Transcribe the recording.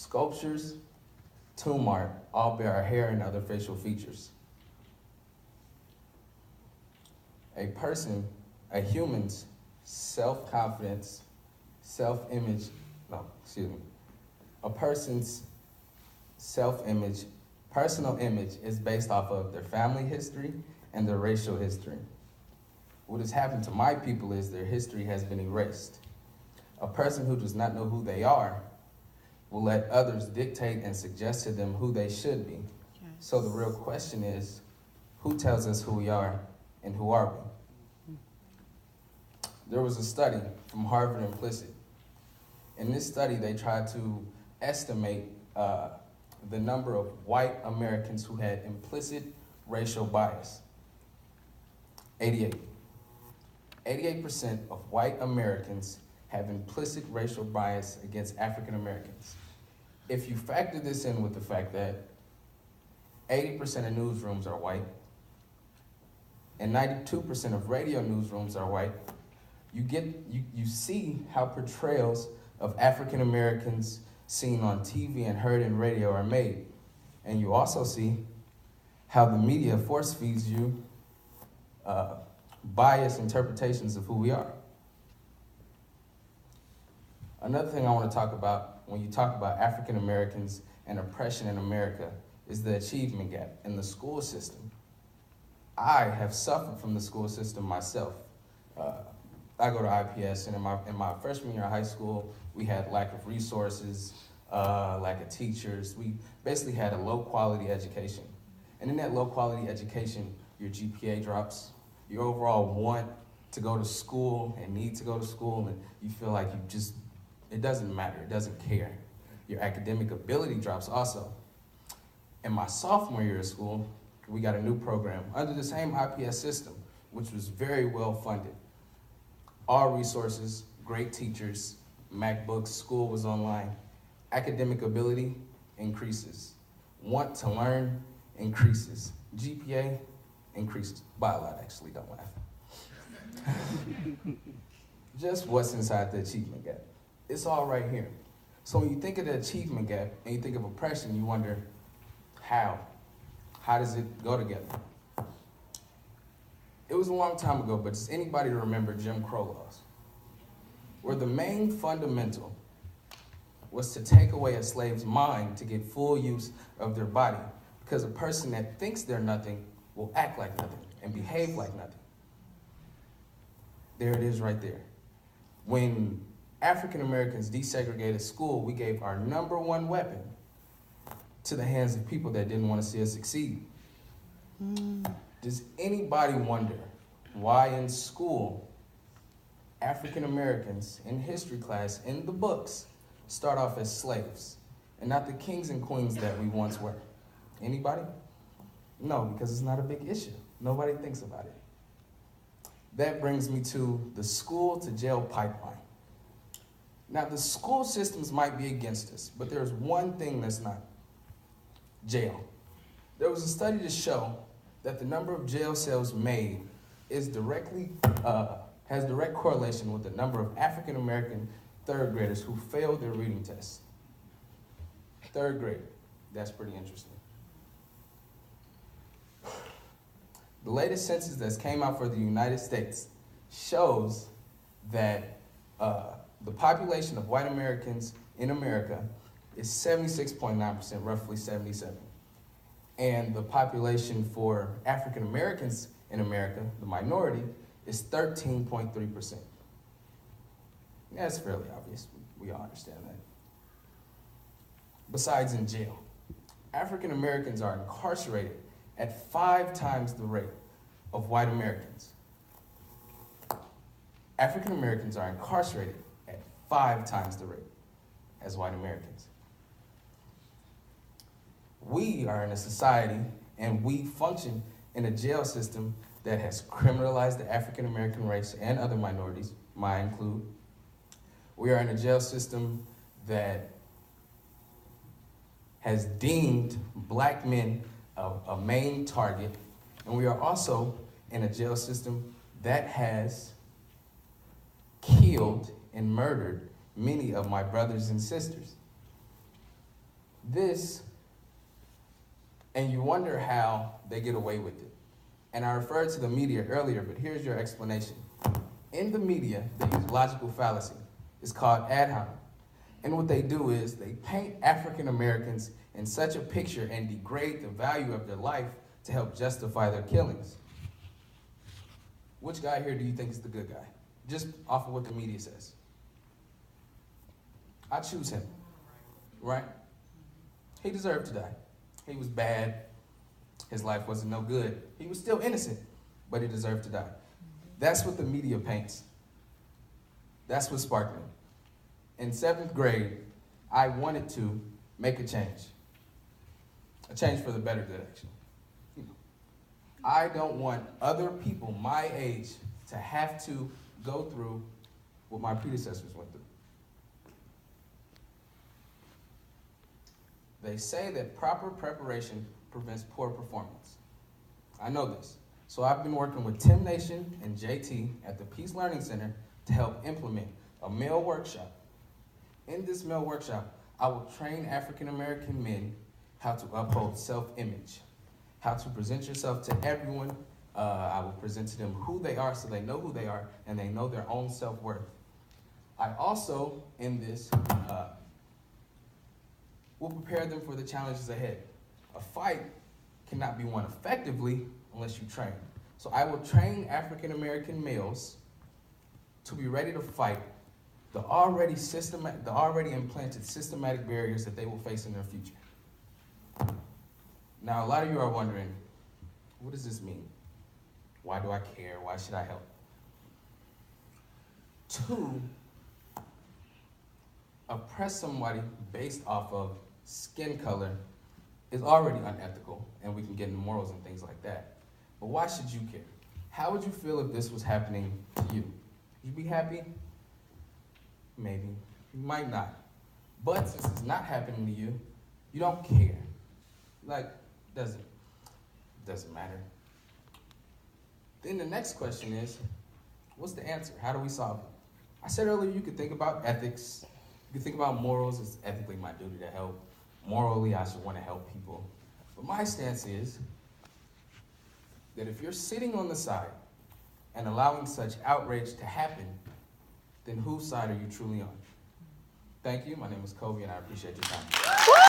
Sculptures, tomb art, all bear our hair and other facial features. A human's self-confidence, self-image, no, excuse me. A person's self-image, personal image is based off of their family history and their racial history. What has happened to my people is their history has been erased. A person who does not know who they are will let others dictate and suggest to them who they should be. Yes. So the real question is, who tells us who we are and who are we? There was a study from Harvard Implicit. In this study, they tried to estimate the number of white Americans who had implicit racial bias. 88. 88% of white Americans have implicit racial bias against African Americans. If you factor this in with the fact that 80% of newsrooms are white and 92% of radio newsrooms are white, you see how portrayals of African Americans seen on TV and heard in radio are made. And you also see how the media force feeds you biased interpretations of who we are. Another thing I want to talk about when you talk about African Americans and oppression in America is the achievement gap in the school system. I have suffered from the school system myself. I go to IPS, and in my freshman year of high school, we had lack of resources, lack of teachers. We basically had a low quality education. And in that low quality education, your GPA drops, your overall want to go to school and need to go to school, and you feel like it doesn't matter, it doesn't care. Your academic ability drops also. In my sophomore year of school, we got a new program under the same IPS system, which was very well funded. All resources, great teachers, MacBooks, school was online. Academic ability increases. Want to learn increases. GPA increases by a lot, actually, don't laugh. Just what's inside the achievement gap. It's all right here. So when you think of the achievement gap and you think of oppression, you wonder how? How does it go together? It was a long time ago, but does anybody remember Jim Crow laws? Where the main fundamental was to take away a slave's mind to get full use of their body, because a person that thinks they're nothing will act like nothing and behave like nothing. There it is right there. When African Americans desegregated school, we gave our number one weapon to the hands of people that didn't want to see us succeed. Does anybody wonder why in school, African Americans in history class, in the books, start off as slaves and not the kings and queens that we once were? Anybody? No, because it's not a big issue. Nobody thinks about it. That brings me to the school to jail pipeline. Now, the school systems might be against us, but there's one thing that's not: jail. There was a study to show that the number of jail cells made is has direct correlation with the number of African American third graders who failed their reading tests. Third grade, that's pretty interesting. The latest census that's came out for the United States shows that the population of white Americans in America is 76.9%, roughly 77. And the population for African Americans in America, the minority, is 13.3%. That's fairly obvious. We all understand that. Besides in jail, African Americans are incarcerated at 5 times the rate of white Americans. African Americans are incarcerated at 5 times the rate as white Americans. We are in a society and we function in a jail system that has criminalized the African American race and other minorities, mine include. We are in a jail system that has deemed black men a main target, and we are also in a jail system that has killed and murdered many of my brothers and sisters. This, and you wonder how they get away with it. And I referred to the media earlier, but here's your explanation. In the media, they use logical fallacy. It's called ad hominem. And what they do is they paint African Americans in such a picture and degrade the value of their life to help justify their killings. Which guy here do you think is the good guy? Just off of what the media says. I choose him, right? He deserved to die. He was bad. His life wasn't no good. He was still innocent, but he deserved to die. That's what the media paints. That's what sparked me. In 7th grade, I wanted to make a change for the better direction. I don't want other people my age to have to go through what my predecessors went through. They say that proper preparation prevents poor performance. I know this. So I've been working with Tim Nation and JT at the Peace Learning Center to help implement a male workshop. In this male workshop, I will train African American men how to uphold self-image, how to present yourself to everyone. I will present to them who they are so they know who they are and they know their own self-worth. I also, in this, will prepare them for the challenges ahead. A fight cannot be won effectively unless you train. So I will train African American males to be ready to fight the already implanted systematic barriers that they will face in their future. Now, a lot of you are wondering, what does this mean? Why do I care? Why should I help? 2, oppress somebody based off of skin color is already unethical, and we can get into morals and things like that. But why should you care? How would you feel if this was happening to you? Would you be happy? Maybe. You might not. But since it's not happening to you, you don't care. Like, doesn't matter. Then the next question is, what's the answer? How do we solve it? I said earlier you could think about ethics. You could think about morals. It's ethically my duty to help. Morally, I should want to help people. But my stance is that if you're sitting on the side and allowing such outrage to happen, then whose side are you truly on? Thank you. My name is Kobe, and I appreciate your time.